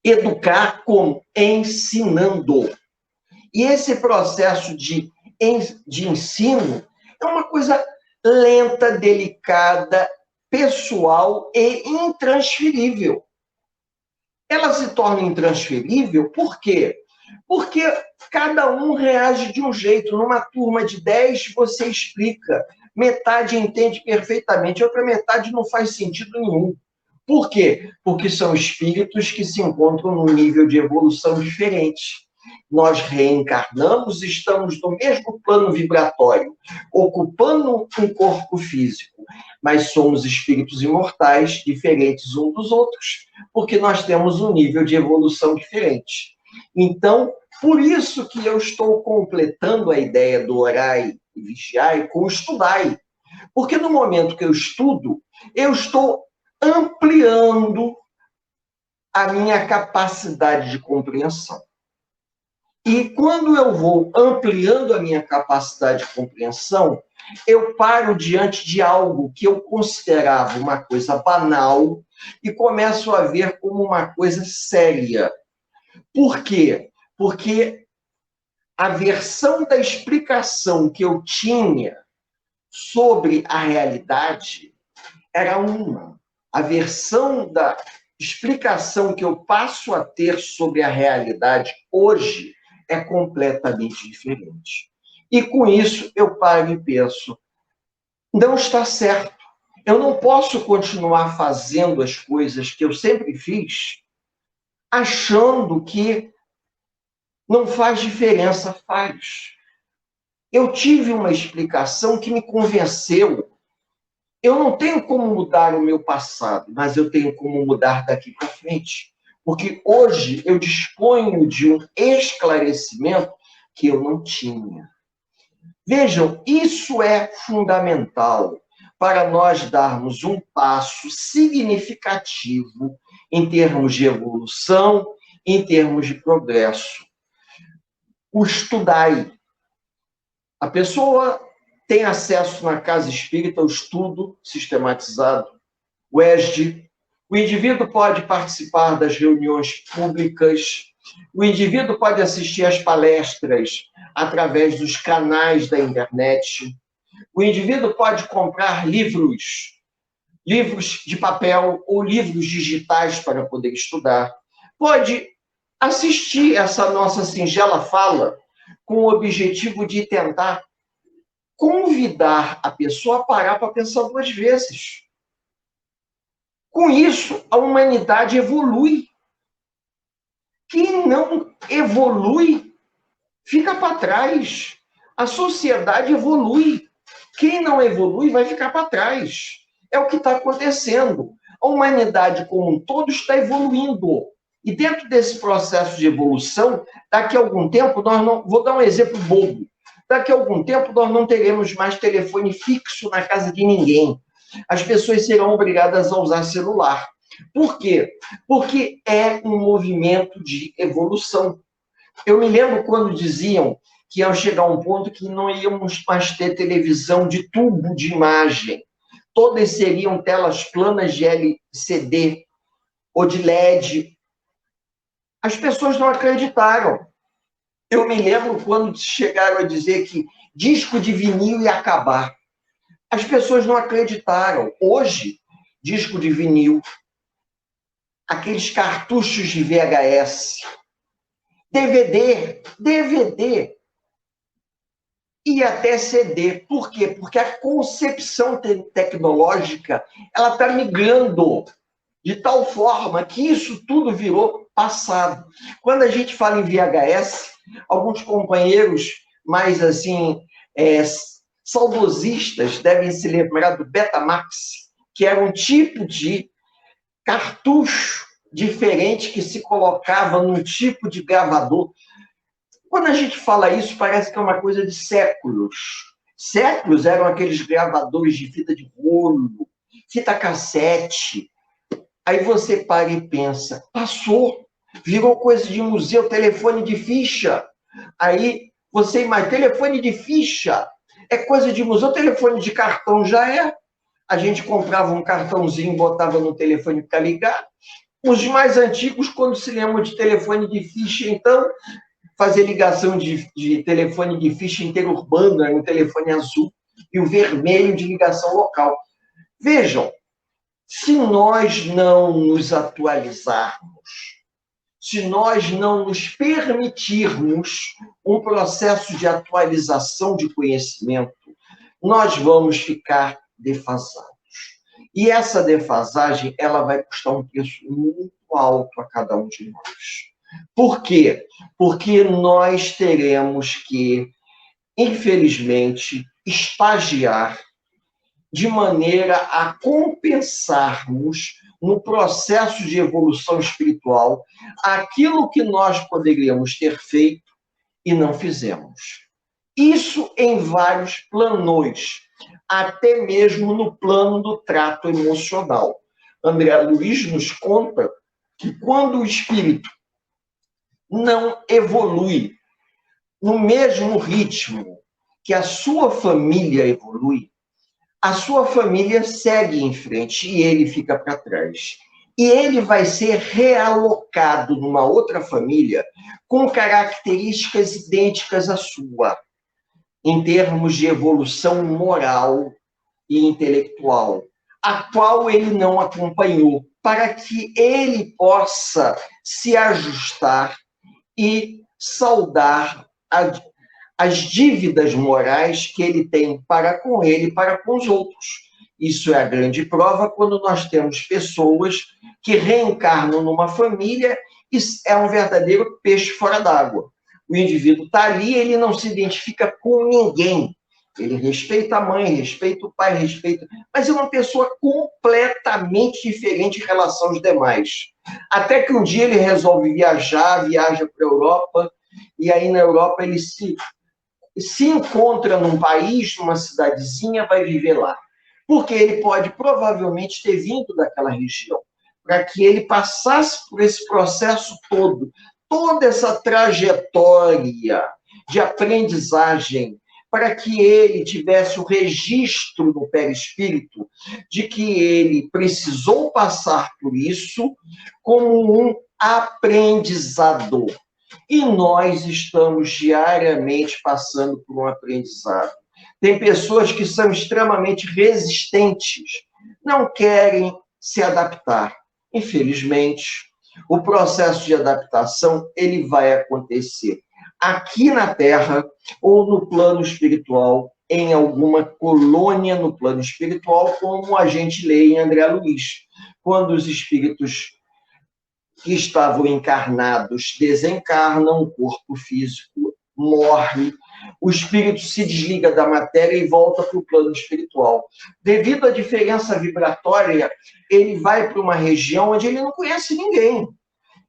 Educar como? Ensinando. E esse processo de ensino é uma coisa lenta, delicada, pessoal e intransferível. Ela se torna intransferível por quê? Porque cada um reage de um jeito. Numa turma de 10, você explica. Metade entende perfeitamente, a outra metade não faz sentido nenhum. Por quê? Porque são espíritos que se encontram num nível de evolução diferente. Nós reencarnamos, estamos no mesmo plano vibratório, ocupando um corpo físico, mas somos espíritos imortais, diferentes uns dos outros, porque nós temos um nível de evolução diferente. Então, por isso que eu estou completando a ideia do orai e vigiai com estudai. Porque no momento que eu estudo, eu estou ampliando a minha capacidade de compreensão. E quando eu vou ampliando a minha capacidade de compreensão, eu paro diante de algo que eu considerava uma coisa banal e começo a ver como uma coisa séria. Por quê? Porque a versão da explicação que eu tinha sobre a realidade era uma. A versão da explicação que eu passo a ter sobre a realidade hoje é completamente diferente. E com isso eu paro e penso, não está certo. Eu não posso continuar fazendo as coisas que eu sempre fiz, achando que não faz diferença. Faz. Eu tive uma explicação que me convenceu. Eu não tenho como mudar o meu passado, mas eu tenho como mudar daqui para frente. Porque hoje eu disponho de um esclarecimento que eu não tinha. Vejam, isso é fundamental para nós darmos um passo significativo em termos de evolução, em termos de progresso. O estudai. A pessoa tem acesso na casa espírita ao estudo sistematizado, o ESD. O indivíduo pode participar das reuniões públicas, o indivíduo pode assistir às palestras através dos canais da internet, o indivíduo pode comprar livros de papel ou livros digitais para poder estudar, pode assistir essa nossa singela fala com o objetivo de tentar convidar a pessoa a parar para pensar duas vezes. Com isso, a humanidade evolui. Quem não evolui, fica para trás. A sociedade evolui. Quem não evolui vai ficar para trás. É o que está acontecendo. A humanidade como um todo está evoluindo. E dentro desse processo de evolução, daqui a algum tempo, nós não... Vou dar um exemplo bobo. Daqui a algum tempo, nós não teremos mais telefone fixo na casa de ninguém. As pessoas serão obrigadas a usar celular. Por quê? Porque é um movimento de evolução. Eu me lembro quando diziam que ia chegar a um ponto que não íamos mais ter televisão de tubo de imagem. Todas seriam telas planas de LCD ou de LED. As pessoas não acreditaram. Eu me lembro quando chegaram a dizer que disco de vinil ia acabar. As pessoas não acreditaram. Hoje, disco de vinil, aqueles cartuchos de VHS, DVD e até CD. Por quê? Porque a concepção tecnológica ela está migrando de tal forma que isso tudo virou passado. Quando a gente fala em VHS, alguns companheiros mais assim saudosistas devem se lembrar do Betamax, que era um tipo de cartucho diferente que se colocava num tipo de gravador. Quando a gente fala isso, parece que é uma coisa de séculos. Séculos eram aqueles gravadores de fita de rolo, fita cassete. Aí você para e pensa, passou, virou coisa de museu, telefone de ficha. Aí você imagina, telefone de ficha é coisa de museu, telefone de cartão já é. A gente comprava um cartãozinho, botava no telefone para ligar. Os mais antigos, quando se lembram de telefone de ficha, então, fazer ligação de telefone de ficha interurbana, no telefone azul, e o vermelho de ligação local. Vejam, se nós não nos atualizarmos, se nós não nos permitirmos um processo de atualização de conhecimento, nós vamos ficar defasados. E essa defasagem, ela vai custar um preço muito alto a cada um de nós. Por quê? Porque nós teremos que, infelizmente, estagiar de maneira a compensarmos no processo de evolução espiritual aquilo que nós poderíamos ter feito e não fizemos. Isso em vários planos, até mesmo no plano do trato emocional. André Luiz nos conta que quando o espírito não evolui no mesmo ritmo que a sua família evolui, a sua família segue em frente e ele fica para trás. E ele vai ser realocado numa outra família com características idênticas à sua, em termos de evolução moral e intelectual, a qual ele não acompanhou, para que ele possa se ajustar e saldar as dívidas morais que ele tem para com ele e para com os outros. Isso é a grande prova quando nós temos pessoas que reencarnam numa família e é um verdadeiro peixe fora d'água. O indivíduo está ali, ele não se identifica com ninguém. Ele respeita a mãe, respeita o pai, respeita... Mas é uma pessoa completamente diferente em relação aos demais. Até que um dia ele resolve viaja para a Europa, e aí na Europa ele se encontra num país, numa cidadezinha, vai viver lá. Porque ele pode provavelmente ter vindo daquela região, para que ele passasse por esse processo todo, toda essa trajetória de aprendizagem, para que ele tivesse o registro no perispírito de que ele precisou passar por isso como um aprendizado. E nós estamos diariamente passando por um aprendizado. Tem pessoas que são extremamente resistentes, não querem se adaptar. Infelizmente, o processo de adaptação ele vai acontecer aqui na Terra ou no plano espiritual, em alguma colônia no plano espiritual, como a gente lê em André Luiz, quando os espíritos que estavam encarnados desencarnam, o corpo físico morre, o espírito se desliga da matéria e volta para o plano espiritual. Devido à diferença vibratória, ele vai para uma região onde ele não conhece ninguém.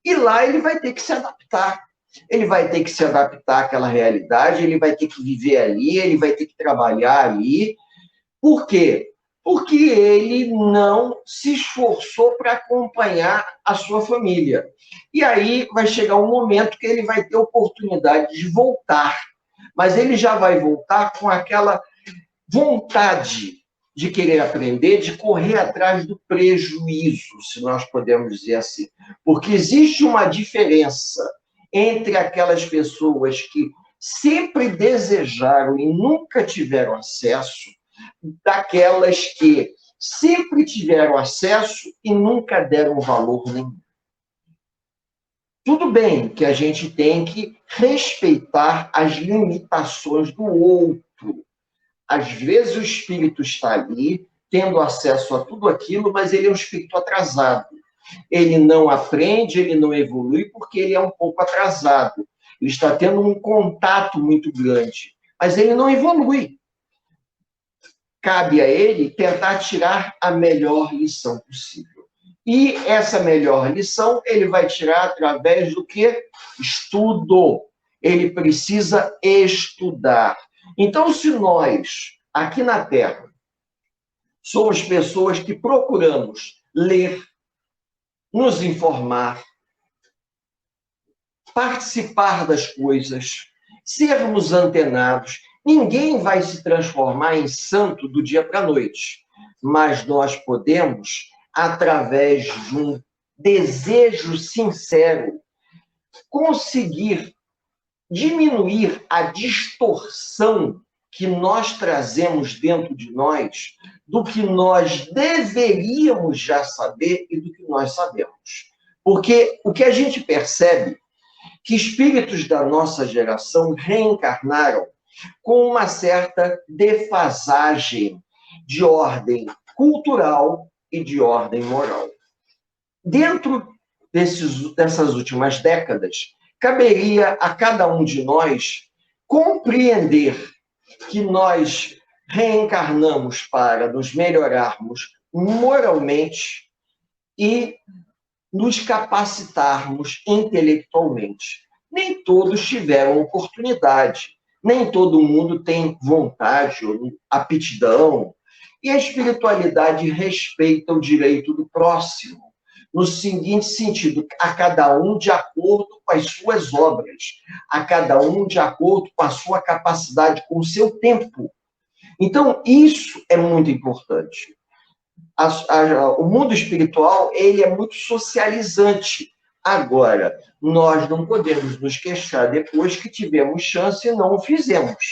E lá ele vai ter que se adaptar. Ele vai ter que se adaptar àquela realidade, ele vai ter que viver ali, ele vai ter que trabalhar ali. Por quê? Porque ele não se esforçou para acompanhar a sua família. E aí vai chegar um momento que ele vai ter oportunidade de voltar. Mas ele já vai voltar com aquela vontade de querer aprender, de correr atrás do prejuízo, se nós podemos dizer assim. Porque existe uma diferença entre aquelas pessoas que sempre desejaram e nunca tiveram acesso, daquelas que sempre tiveram acesso e nunca deram valor nenhum. Tudo bem que a gente tem que respeitar as limitações do outro. Às vezes o espírito está ali, tendo acesso a tudo aquilo, mas ele é um espírito atrasado. Ele não aprende, ele não evolui, porque ele é um pouco atrasado. Ele está tendo um contato muito grande, mas ele não evolui. Cabe a ele tentar tirar a melhor lição possível. E essa melhor lição ele vai tirar através do quê? Estudo. Ele precisa estudar. Então, se nós, aqui na Terra, somos pessoas que procuramos ler, nos informar, participar das coisas, sermos antenados, ninguém vai se transformar em santo do dia para a noite, mas nós podemos, através de um desejo sincero, conseguir diminuir a distorção que nós trazemos dentro de nós do que nós deveríamos já saber e do que nós sabemos. Porque o que a gente percebe que espíritos da nossa geração reencarnaram com uma certa defasagem de ordem cultural e de ordem moral. Dentro dessas últimas décadas, caberia a cada um de nós compreender que nós reencarnamos para nos melhorarmos moralmente e nos capacitarmos intelectualmente. Nem todos tiveram oportunidade, nem todo mundo tem vontade ou aptidão, e a espiritualidade respeita o direito do próximo, no seguinte sentido, a cada um de acordo com as suas obras, a cada um de acordo com a sua capacidade, com o seu tempo. Então, isso é muito importante. O mundo espiritual, ele é muito socializante. Agora, nós não podemos nos queixar depois que tivemos chance e não o fizemos.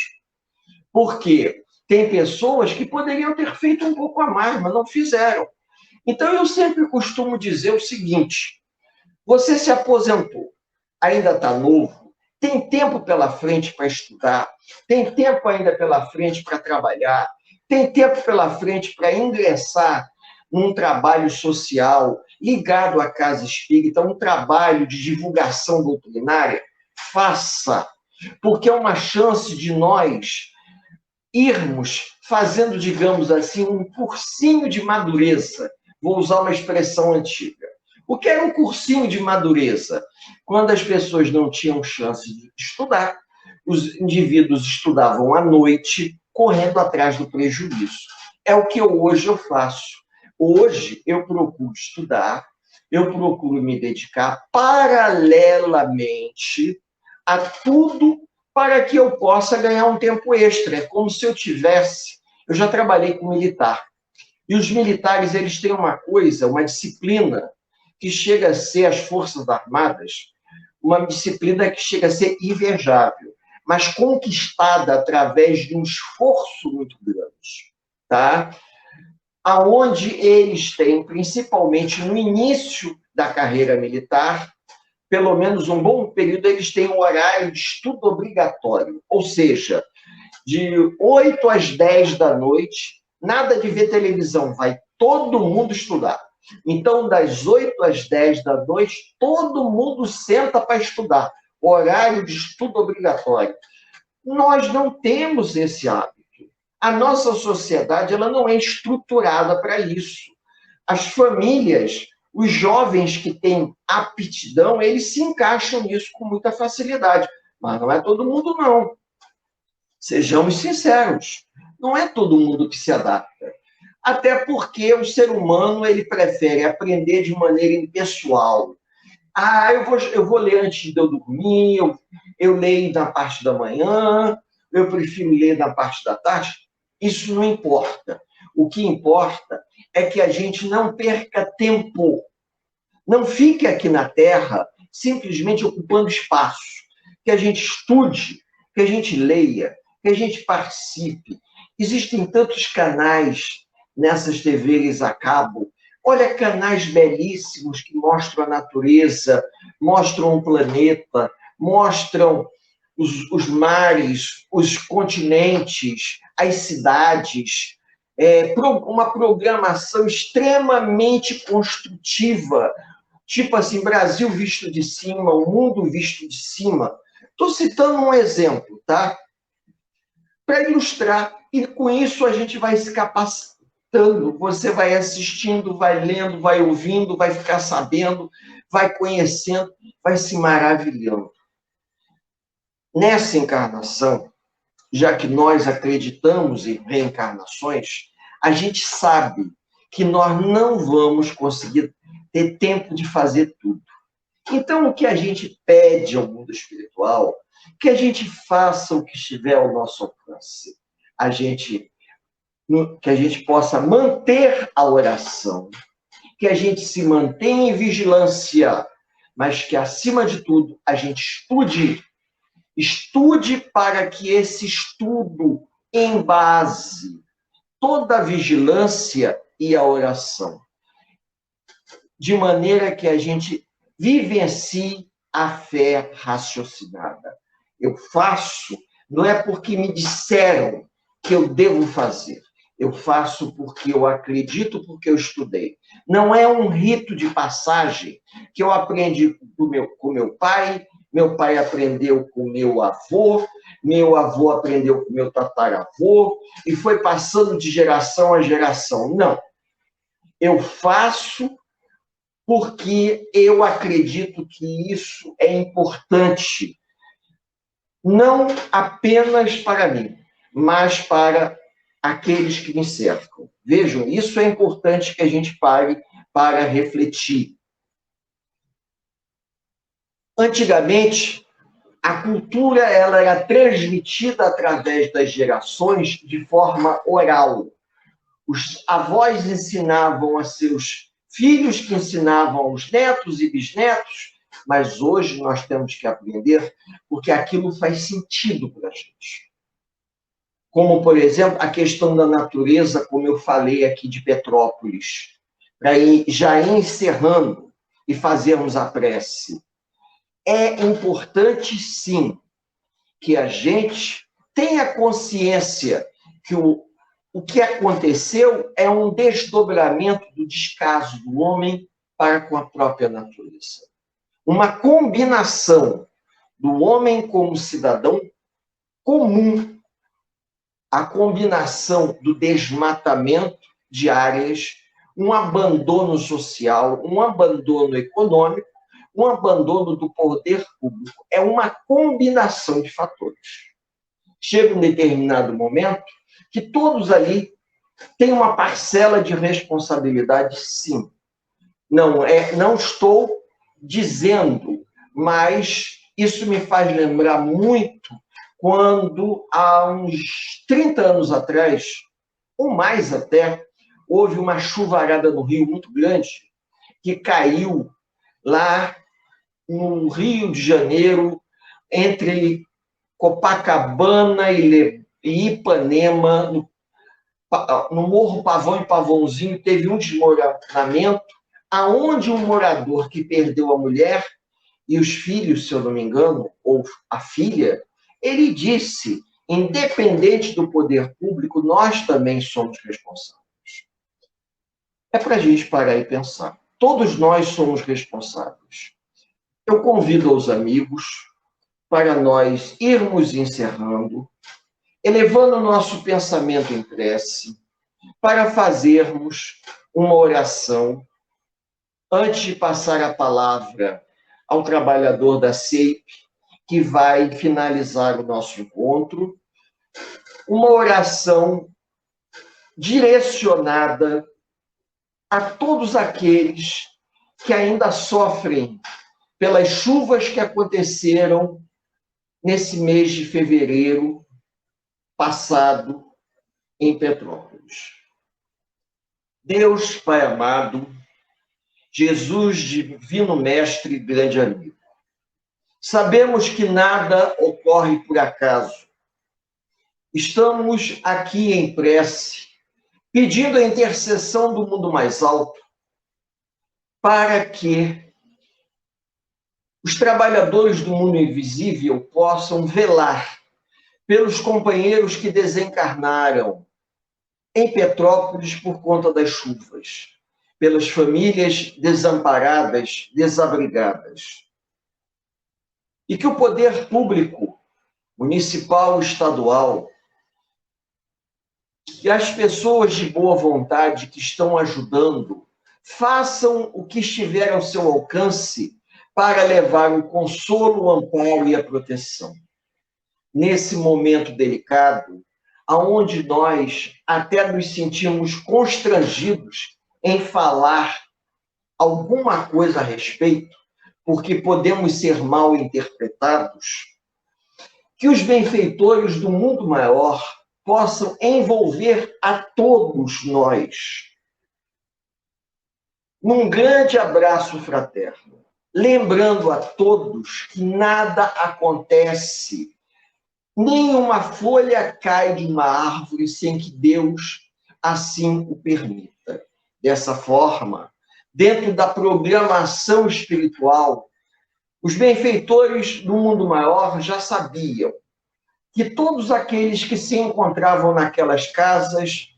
Por quê? Tem pessoas que poderiam ter feito um pouco a mais, mas não fizeram. Então, eu sempre costumo dizer o seguinte: você se aposentou, ainda está novo, tem tempo pela frente para estudar, tem tempo ainda pela frente para trabalhar, tem tempo pela frente para ingressar num trabalho social ligado à casa espírita, um trabalho de divulgação doutrinária, faça, porque é uma chance de nós irmos fazendo, digamos assim, um cursinho de madureza. Vou usar uma expressão antiga. O que era um cursinho de madureza? Quando as pessoas não tinham chance de estudar, os indivíduos estudavam à noite, correndo atrás do prejuízo. É o que hoje eu faço. Hoje eu procuro estudar, eu procuro me dedicar paralelamente a tudo para que eu possa ganhar um tempo extra. É como se eu tivesse... Eu já trabalhei com militar. E os militares, eles têm uma coisa, uma disciplina, que chega a ser, as Forças Armadas, uma disciplina que chega a ser invejável, mas conquistada através de um esforço muito grande, tá? Aonde eles têm, principalmente no início da carreira militar, pelo menos um bom período, eles têm um horário de estudo obrigatório, ou seja, de 8 às 10 da noite, nada de ver televisão, vai todo mundo estudar. Então, das 8 às 10 da noite, todo mundo senta para estudar. Horário de estudo obrigatório. Nós não temos esse hábito. A nossa sociedade, ela não é estruturada para isso. As famílias, os jovens que têm aptidão, eles se encaixam nisso com muita facilidade. Mas não é todo mundo, não. Sejamos sinceros. Não é todo mundo que se adapta. Até porque o ser humano, ele prefere aprender de maneira impessoal. Eu vou ler antes de eu dormir, eu leio na parte da manhã, eu prefiro ler na parte da tarde. Isso não importa. O que importa é que a gente não perca tempo. Não fique aqui na Terra simplesmente ocupando espaço. Que a gente estude, que a gente leia, que a gente participe. Existem tantos canais nessas TVs a cabo. Olha, canais belíssimos que mostram a natureza, mostram o planeta, mostram os mares, os continentes, as cidades. Uma programação extremamente construtiva, tipo assim, Brasil visto de cima, o mundo visto de cima. Estou citando um exemplo, tá? Para ilustrar, e com isso a gente vai se capacitando. Você vai assistindo, vai lendo, vai ouvindo, vai ficar sabendo, vai conhecendo, vai se maravilhando. Nessa encarnação, já que nós acreditamos em reencarnações, a gente sabe que nós não vamos conseguir ter tempo de fazer tudo. Então, o que a gente pede ao mundo espiritual, que a gente faça o que estiver ao nosso alcance. Que a gente possa manter a oração, que a gente se mantenha em vigilância, mas que, acima de tudo, a gente estude. Estude para que esse estudo embase toda a vigilância e a oração, de maneira que a gente vivencie a fé raciocinada. Eu faço, não é porque me disseram que eu devo fazer. Eu faço porque eu acredito, porque eu estudei. Não é um rito de passagem que eu aprendi com meu pai aprendeu com meu avô aprendeu com meu tataravô, e foi passando de geração a geração. Não. Eu faço porque eu acredito que isso é importante, não apenas para mim, mas para aqueles que me cercam. Vejam, isso é importante que a gente pare para refletir. Antigamente, a cultura ela era transmitida através das gerações de forma oral. Os avós ensinavam a seus filhos, que ensinavam aos netos e bisnetos, mas hoje nós temos que aprender porque aquilo faz sentido para a gente. Como, por exemplo, a questão da natureza, como eu falei aqui de Petrópolis, para ir já encerrando e fazermos a prece. É importante, sim, que a gente tenha consciência que o que aconteceu é um desdobramento do descaso do homem para com a própria natureza. Uma combinação do homem como cidadão comum, a combinação do desmatamento de áreas, um abandono social, um abandono econômico, um abandono do poder público. É uma combinação de fatores. Chega um determinado momento que todos ali têm uma parcela de responsabilidade, sim. Não estou dizendo, mas isso me faz lembrar muito quando, há uns 30 anos atrás, ou mais até, houve uma chuvarada no Rio muito grande, que caiu lá no Rio de Janeiro, entre Copacabana e Ipanema, no Morro Pavão e Pavãozinho, teve um desmoronamento, aonde um morador que perdeu a mulher e os filhos, se eu não me engano, ou a filha, ele disse, independente do poder público, nós também somos responsáveis. É para a gente parar e pensar. Todos nós somos responsáveis. Eu convido os amigos para nós irmos encerrando, elevando o nosso pensamento em prece, para fazermos uma oração, antes de passar a palavra ao trabalhador da CEIP, que vai finalizar o nosso encontro, uma oração direcionada a todos aqueles que ainda sofrem pelas chuvas que aconteceram nesse mês de fevereiro passado em Petrópolis. Deus, Pai amado, Jesus, divino mestre e grande amigo, sabemos que nada ocorre por acaso. Estamos aqui em prece, pedindo a intercessão do mundo mais alto, para que os trabalhadores do mundo invisível possam velar pelos companheiros que desencarnaram em Petrópolis por conta das chuvas, pelas famílias desamparadas, desabrigadas. E que o poder público, municipal, estadual, que as pessoas de boa vontade que estão ajudando, façam o que estiver ao seu alcance para levar o consolo, o amparo e a proteção. Nesse momento delicado, aonde nós até nos sentimos constrangidos em falar alguma coisa a respeito, porque podemos ser mal interpretados, que os benfeitores do mundo maior possam envolver a todos nós num grande abraço fraterno, lembrando a todos que nada acontece, nenhuma folha cai de uma árvore sem que Deus assim o permita. Dessa forma, dentro da programação espiritual, os benfeitores do mundo maior já sabiam que todos aqueles que se encontravam naquelas casas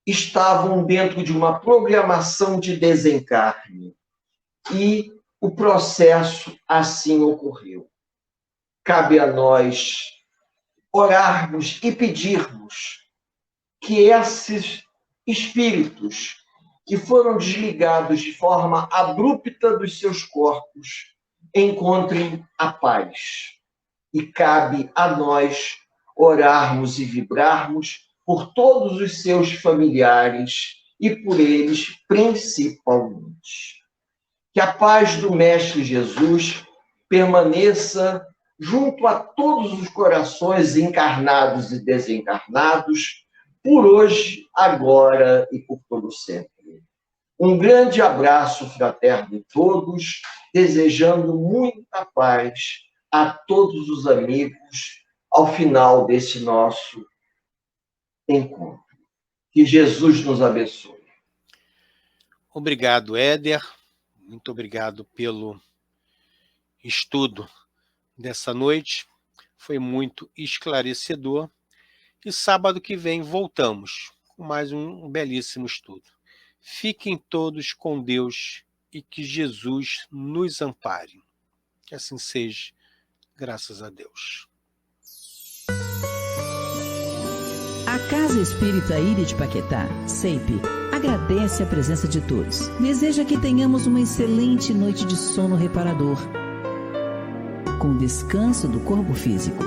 estavam dentro de uma programação de desencarne. E o processo assim ocorreu. Cabe a nós orarmos e pedirmos que esses espíritos que foram desligados de forma abrupta dos seus corpos encontrem a paz. E cabe a nós orarmos e vibrarmos por todos os seus familiares e por eles principalmente. Que a paz do Mestre Jesus permaneça junto a todos os corações encarnados e desencarnados, por hoje, agora e por todo sempre. Um grande abraço fraterno a todos, desejando muita paz a todos os amigos ao final desse nosso encontro. Que Jesus nos abençoe. Obrigado, Éder. Muito obrigado pelo estudo dessa noite. Foi muito esclarecedor E sábado que vem voltamos com mais um belíssimo estudo. Fiquem todos com Deus e que Jesus nos ampare. Que assim seja, graças a Deus. A Casa Espírita Ilha de Paquetá, CEIP, agradece a presença de todos. Deseja que tenhamos uma excelente noite de sono reparador, com descanso do corpo físico.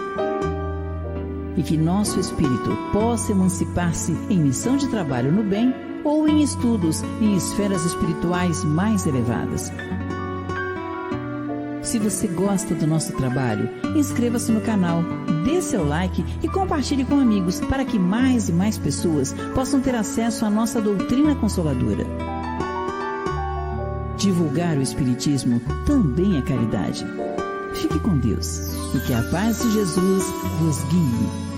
E que nosso espírito possa emancipar-se em missão de trabalho no bem ou em estudos em esferas espirituais mais elevadas. Se você gosta do nosso trabalho, inscreva-se no canal, dê seu like e compartilhe com amigos para que mais e mais pessoas possam ter acesso à nossa doutrina consoladora. Divulgar o Espiritismo também é caridade. Fique com Deus e que a paz de Jesus vos guie.